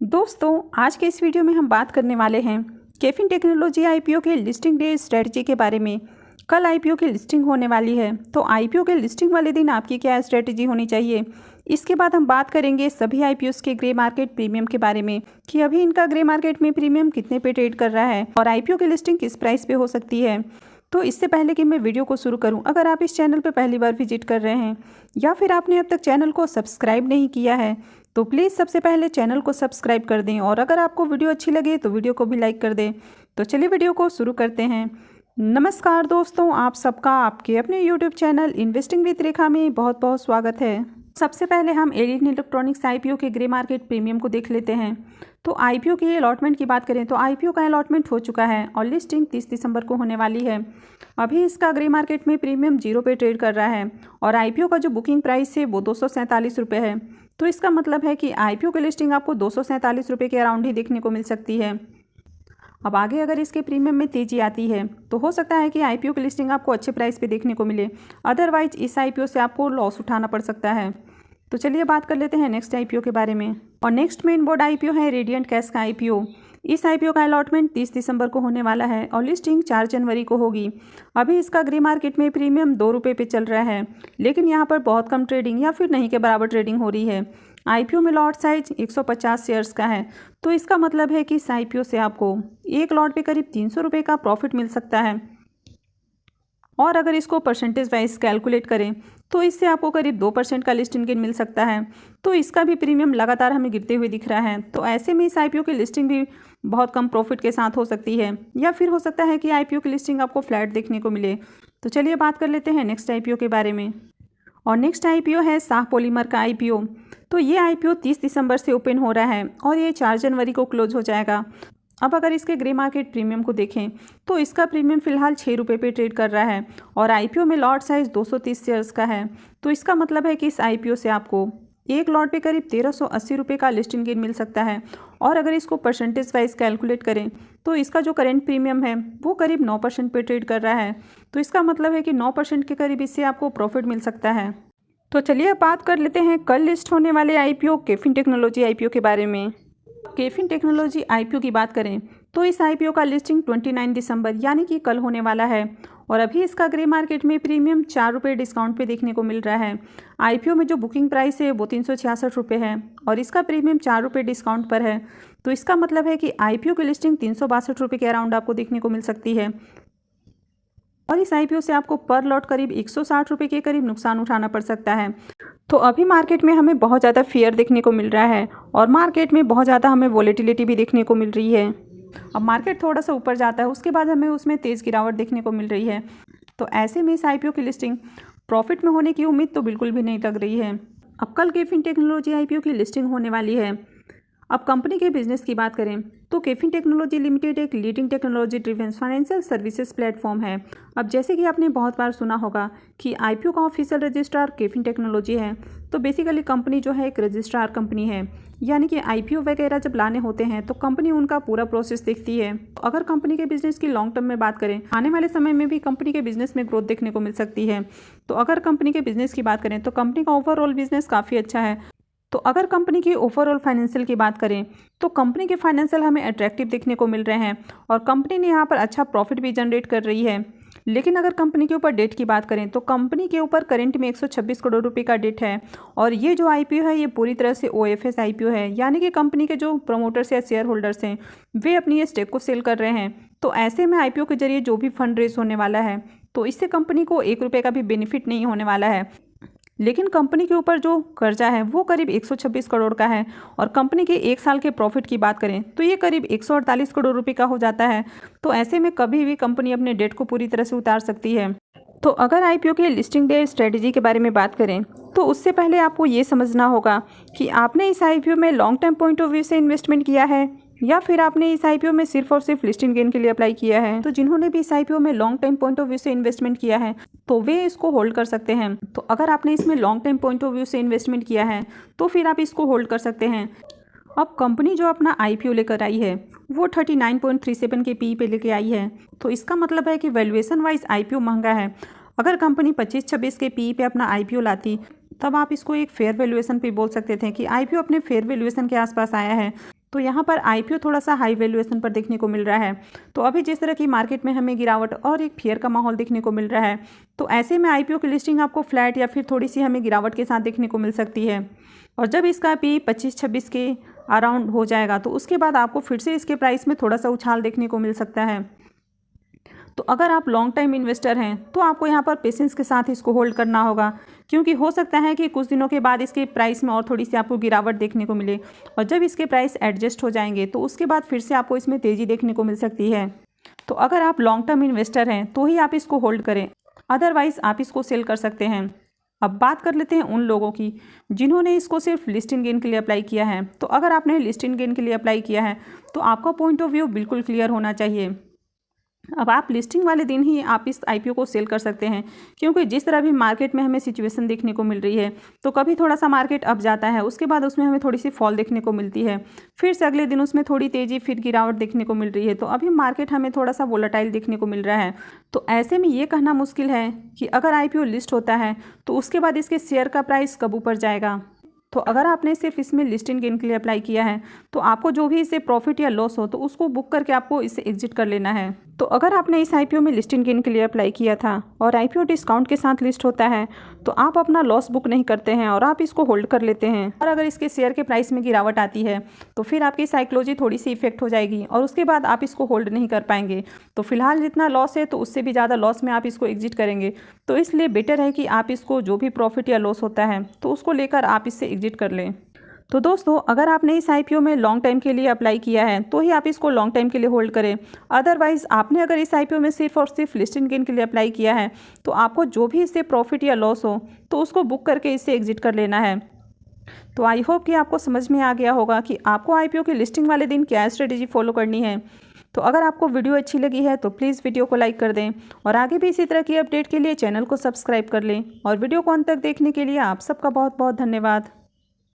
दोस्तों आज के इस वीडियो में हम बात करने वाले हैं कैफिन टेक्नोलॉजी आईपीओ के लिस्टिंग डे स्ट्रेटजी के बारे में। कल आईपीओ की लिस्टिंग होने वाली है, तो आईपीओ के लिस्टिंग वाले दिन आपकी क्या स्ट्रेटजी होनी चाहिए। इसके बाद हम बात करेंगे सभी आईपीओस के ग्रे मार्केट प्रीमियम के बारे में कि अभी इनका ग्रे मार्केट में प्रीमियम कितने पे ट्रेड कर रहा है और आईपीओ की लिस्टिंग किस प्राइस पे हो सकती है। तो इससे पहले कि मैं वीडियो को शुरू करूं, अगर आप इस चैनल पर पहली बार विजिट कर रहे हैं या फिर आपने अब तक चैनल को सब्सक्राइब नहीं किया है तो प्लीज़ सबसे पहले चैनल को सब्सक्राइब कर दें और अगर आपको वीडियो अच्छी लगे तो वीडियो को भी लाइक कर दें। तो चलिए वीडियो को शुरू करते हैं। नमस्कार दोस्तों, आप सबका आपके अपने यूट्यूब चैनल इन्वेस्टिंग विद रेखा में बहुत बहुत स्वागत है। सबसे पहले हम एलियन इलेक्ट्रॉनिक्स आईपीओ के ग्रे मार्केट प्रीमियम को देख लेते हैं। तो आईपीओ की अलॉटमेंट की बात करें तो आईपीओ का अलॉटमेंट हो चुका है और लिस्टिंग 30 दिसंबर को होने वाली है। अभी इसका ग्रे मार्केट में प्रीमियम 0 पे ट्रेड कर रहा है और आईपीओ का जो बुकिंग प्राइस है वो 247 रुपये है। तो इसका मतलब है कि आईपीओ की लिस्टिंग आपको 247 रुपये के अराउंड ही देखने को मिल सकती है। अब आगे अगर इसके प्रीमियम में तेज़ी आती है तो हो सकता है कि आईपीओ की लिस्टिंग आपको अच्छे प्राइस पे देखने को मिले, अदरवाइज इस आईपीओ से आपको लॉस उठाना पड़ सकता है। तो चलिए बात कर लेते हैं नेक्स्ट आईपीओ के बारे में। और नेक्स्ट मेन बोर्ड आईपीओ है रेडिएंट कैश का आईपीओ। इस आईपीओ का अलॉटमेंट 30 दिसंबर को होने वाला है और लिस्टिंग 4 जनवरी को होगी। अभी इसका ग्रे मार्केट में प्रीमियम 2 रुपये पे चल रहा है, लेकिन यहाँ पर बहुत कम ट्रेडिंग या फिर नहीं के बराबर ट्रेडिंग हो रही है। आईपीओ में लॉट साइज 150 शेयर्स का है, तो इसका मतलब है कि इस आईपीओ से आपको एक लॉट पे करीब 300 रुपये का प्रॉफिट मिल सकता है। और अगर इसको परसेंटेज वाइज कैलकुलेट करें तो इससे आपको करीब 2% का लिस्टिंग गेन मिल सकता है। तो इसका भी प्रीमियम लगातार हमें गिरते हुए दिख रहा है, तो ऐसे में इस आईपीओ की लिस्टिंग भी बहुत कम प्रॉफिट के साथ हो सकती है, या फिर हो सकता है कि आईपीओ की लिस्टिंग आपको फ्लैट देखने को मिले। तो चलिए बात कर लेते हैं नेक्स्ट आईपीओ के बारे में। और नेक्स्ट आईपीओ है शाह पॉलीमर का आईपीओ। तो ये आईपीओ 30 दिसंबर से ओपन हो रहा है और ये 4 जनवरी को क्लोज हो जाएगा। अब अगर इसके ग्रे मार्केट प्रीमियम को देखें तो इसका प्रीमियम फिलहाल 6 रुपये पे ट्रेड कर रहा है और आईपीओ में लॉट साइज 230 शेयर्स का है। तो इसका मतलब है कि इस आईपीओ से आपको एक लॉट पे करीब 1380 रुपये का लिस्टिंग गेन मिल सकता है। और अगर इसको परसेंटेज वाइज कैलकुलेट करें तो इसका जो करेंट प्रीमियम है वो करीब 9% पे ट्रेड कर रहा है। तो इसका मतलब है कि 9% के करीब इससे आपको प्रॉफिट मिल सकता है। तो चलिए अब बात कर लेते हैं कल लिस्ट होने वाले आईपीओ कैफिन टेक्नोलॉजी आईपीओ के बारे में। कैफिन टेक्नोलॉजी आईपीओ की बात करें तो इस आईपीओ का लिस्टिंग 29 दिसंबर यानी कि कल होने वाला है और अभी इसका ग्रे मार्केट में प्रीमियम 4 रुपये डिस्काउंट पे देखने को मिल रहा है। आईपीओ में जो बुकिंग प्राइस है वो 366 रुपये है और इसका प्रीमियम 4 रुपये डिस्काउंट पर है। तो इसका मतलब है कि आईपीओ की लिस्टिंग 362 रुपये के अराउंड आपको देखने को मिल सकती है और इस आईपीओ से आपको पर लॉट करीब 160 रुपये के करीब नुकसान उठाना पड़ सकता है। तो अभी मार्केट में हमें बहुत ज़्यादा फेयर देखने को मिल रहा है और मार्केट में बहुत ज़्यादा हमें वॉलेटिलिटी भी देखने को मिल रही है। अब मार्केट थोड़ा सा ऊपर जाता है, उसके बाद हमें उसमें तेज़ गिरावट देखने को मिल रही है। तो ऐसे में इस आईपीओ की लिस्टिंग प्रॉफिट में होने की उम्मीद तो बिल्कुल भी नहीं लग रही है। अब कल कैफिन टेक्नोलॉजी आईपीओ की लिस्टिंग होने वाली है। अब कंपनी के बिजनेस की बात करें तो कैफिन टेक्नोलॉजी लिमिटेड एक leading technology driven financial services platform है। अब जैसे कि आपने बहुत बार सुना होगा कि आईपीओ का ऑफिशियल रजिस्ट्रार कैफिन टेक्नोलॉजी है, तो बेसिकली कंपनी जो है एक रजिस्ट्रार कंपनी है, यानी कि आईपीओ वगैरह जब लाने होते हैं तो कंपनी उनका पूरा प्रोसेस देखती है। अगर कंपनी के बिजनेस की लॉन्ग टर्म में बात करें, आने वाले समय में भी कंपनी के बिजनेस में ग्रोथ देखने को मिल सकती है। तो अगर कंपनी के बिजनेस की बात करें तो कंपनी का ओवरऑल बिजनेस काफ़ी अच्छा है। तो अगर कंपनी की ओवरऑल फाइनेंशियल की बात करें तो कंपनी के फाइनेंशियल हमें अट्रैक्टिव देखने को मिल रहे हैं और कंपनी ने यहाँ पर अच्छा प्रॉफिट भी जनरेट कर रही है। लेकिन अगर कंपनी के ऊपर डेट की बात करें तो कंपनी के ऊपर करंट में 126 करोड़ रुपए का डेट है और ये जो आईपीओ है ये पूरी तरह से ओएफएस आईपीओ है, यानी कि कंपनी के जो प्रमोटर्स या शेयर होल्डर्स हैं वे अपनी ये स्टेक को सेल कर रहे हैं। तो ऐसे में आईपीओ के जरिए जो भी फंड रेज होने वाला है तो इससे कंपनी को 1 रुपये का भी बेनिफिट नहीं होने वाला है। लेकिन कंपनी के ऊपर जो कर्जा है वो करीब 126 करोड़ का है और कंपनी के 1 साल के प्रॉफिट की बात करें तो ये करीब 148 करोड़ रुपए का हो जाता है। तो ऐसे में कभी भी कंपनी अपने डेट को पूरी तरह से उतार सकती है। तो अगर आईपीओ के लिस्टिंग डे स्ट्रेटजी के बारे में बात करें तो उससे पहले आपको ये समझना होगा कि आपने इस आईपीओ में long term point of view से इन्वेस्टमेंट किया है या फिर आपने इस आईपीओ में सिर्फ और सिर्फ लिस्टिंग गेन के लिए अप्लाई किया है। तो जिन्होंने भी इस आईपीओ में long time point of view से इन्वेस्टमेंट किया है तो वे इसको होल्ड कर सकते हैं। तो अगर आपने इसमें long time point of view से इन्वेस्टमेंट किया है तो फिर आप इसको होल्ड कर सकते हैं। अब कंपनी जो अपना आईपीओ लेकर आई है वो 39.37 के पी पे लेके आई है, तो इसका मतलब है कि वैल्यूएशन वाइज आईपीओ महंगा है। अगर कंपनी 25-26 के पी पे अपना आईपीओ लाती तब आप इसको एक फेयर वैल्यूएशन पे बोल सकते थे कि आईपीओ अपने फेयर वैल्यूएशन के आसपास आया है। तो यहाँ पर IPO थोड़ा सा हाई वैल्यूएशन पर देखने को मिल रहा है। तो अभी जिस तरह की मार्केट में हमें गिरावट और एक फियर का माहौल देखने को मिल रहा है, तो ऐसे में IPO की लिस्टिंग आपको फ्लैट या फिर थोड़ी सी हमें गिरावट के साथ देखने को मिल सकती है। और जब इसका P 25-26 के अराउंड हो जाएगा तो उसके बाद आपको फिर से इसके प्राइस में थोड़ा सा उछाल देखने को मिल सकता है। तो अगर आप लॉन्ग टाइम इन्वेस्टर हैं तो आपको यहाँ पर पेशेंस के साथ इसको होल्ड करना होगा, क्योंकि हो सकता है कि कुछ दिनों के बाद इसके प्राइस में और थोड़ी सी आपको गिरावट देखने को मिले, और जब इसके प्राइस एडजस्ट हो जाएंगे तो उसके बाद फिर से आपको इसमें तेज़ी देखने को मिल सकती है। तो अगर आप लॉन्ग टर्म इन्वेस्टर हैं तो ही आप इसको होल्ड करें, अदरवाइज़ आप इसको सेल कर सकते हैं। अब बात कर लेते हैं उन लोगों की जिन्होंने इसको सिर्फ लिस्टिंग गेन के लिए अप्लाई किया है। तो अगर आपने लिस्टिंग गेन के लिए अप्लाई किया है तो आपका पॉइंट ऑफ व्यू बिल्कुल क्लियर होना चाहिए। अब आप लिस्टिंग वाले दिन ही आप इस IPO को सेल कर सकते हैं, क्योंकि जिस तरह भी मार्केट में हमें सिचुएशन देखने को मिल रही है, तो कभी थोड़ा सा मार्केट अप जाता है, उसके बाद उसमें हमें थोड़ी सी फॉल देखने को मिलती है, फिर से अगले दिन उसमें थोड़ी तेज़ी फिर गिरावट देखने को मिल रही है। तो अभी मार्केट हमें थोड़ा सा वोलेटाइल देखने को मिल रहा है। तो ऐसे में ये कहना मुश्किल है कि अगर IPO लिस्ट होता है तो उसके बाद इसके शेयर का प्राइस कब ऊपर जाएगा। तो अगर आपने सिर्फ इसमें लिस्टिंग गेन के लिए अप्लाई किया है तो आपको जो भी इससे प्रॉफिट या लॉस हो तो उसको बुक करके आपको इससे एग्जिट कर लेना है। तो अगर आपने इस IPO में लिस्टिंग गेन के लिए अप्लाई किया था और IPO डिस्काउंट के साथ लिस्ट होता है तो आप अपना लॉस बुक नहीं करते हैं और आप इसको होल्ड कर लेते हैं, और अगर इसके शेयर के प्राइस में गिरावट आती है तो फिर आपकी साइकोलॉजी थोड़ी सी इफेक्ट हो जाएगी और उसके बाद आप इसको होल्ड नहीं कर पाएंगे। तो फिलहाल जितना लॉस है तो उससे भी ज़्यादा लॉस में आप इसको एग्जिट करेंगे। तो इसलिए बेटर है कि आप इसको जो भी प्रॉफिट या लॉस होता है तो उसको लेकर आप इससे एग्जिट कर लें। तो दोस्तों, अगर आपने इस IPO में लॉन्ग टाइम के लिए अप्लाई किया है तो ही आप इसको लॉन्ग टाइम के लिए होल्ड करें, अदरवाइज़ आपने अगर इस IPO में सिर्फ और सिर्फ लिस्टिंग गेन के लिए अप्लाई किया है तो आपको जो भी इससे प्रॉफिट या लॉस हो तो उसको बुक करके इससे एग्जिट कर लेना है। तो आई होप कि आपको समझ में आ गया होगा कि आपको IPO की लिस्टिंग वाले दिन क्या स्ट्रेटेजी फॉलो करनी है। तो अगर आपको वीडियो अच्छी लगी है तो प्लीज़ वीडियो को लाइक कर दें, और आगे भी इसी तरह की अपडेट के लिए चैनल को सब्सक्राइब कर लें। और वीडियो को अंत तक देखने के लिए आप सबका बहुत बहुत धन्यवाद।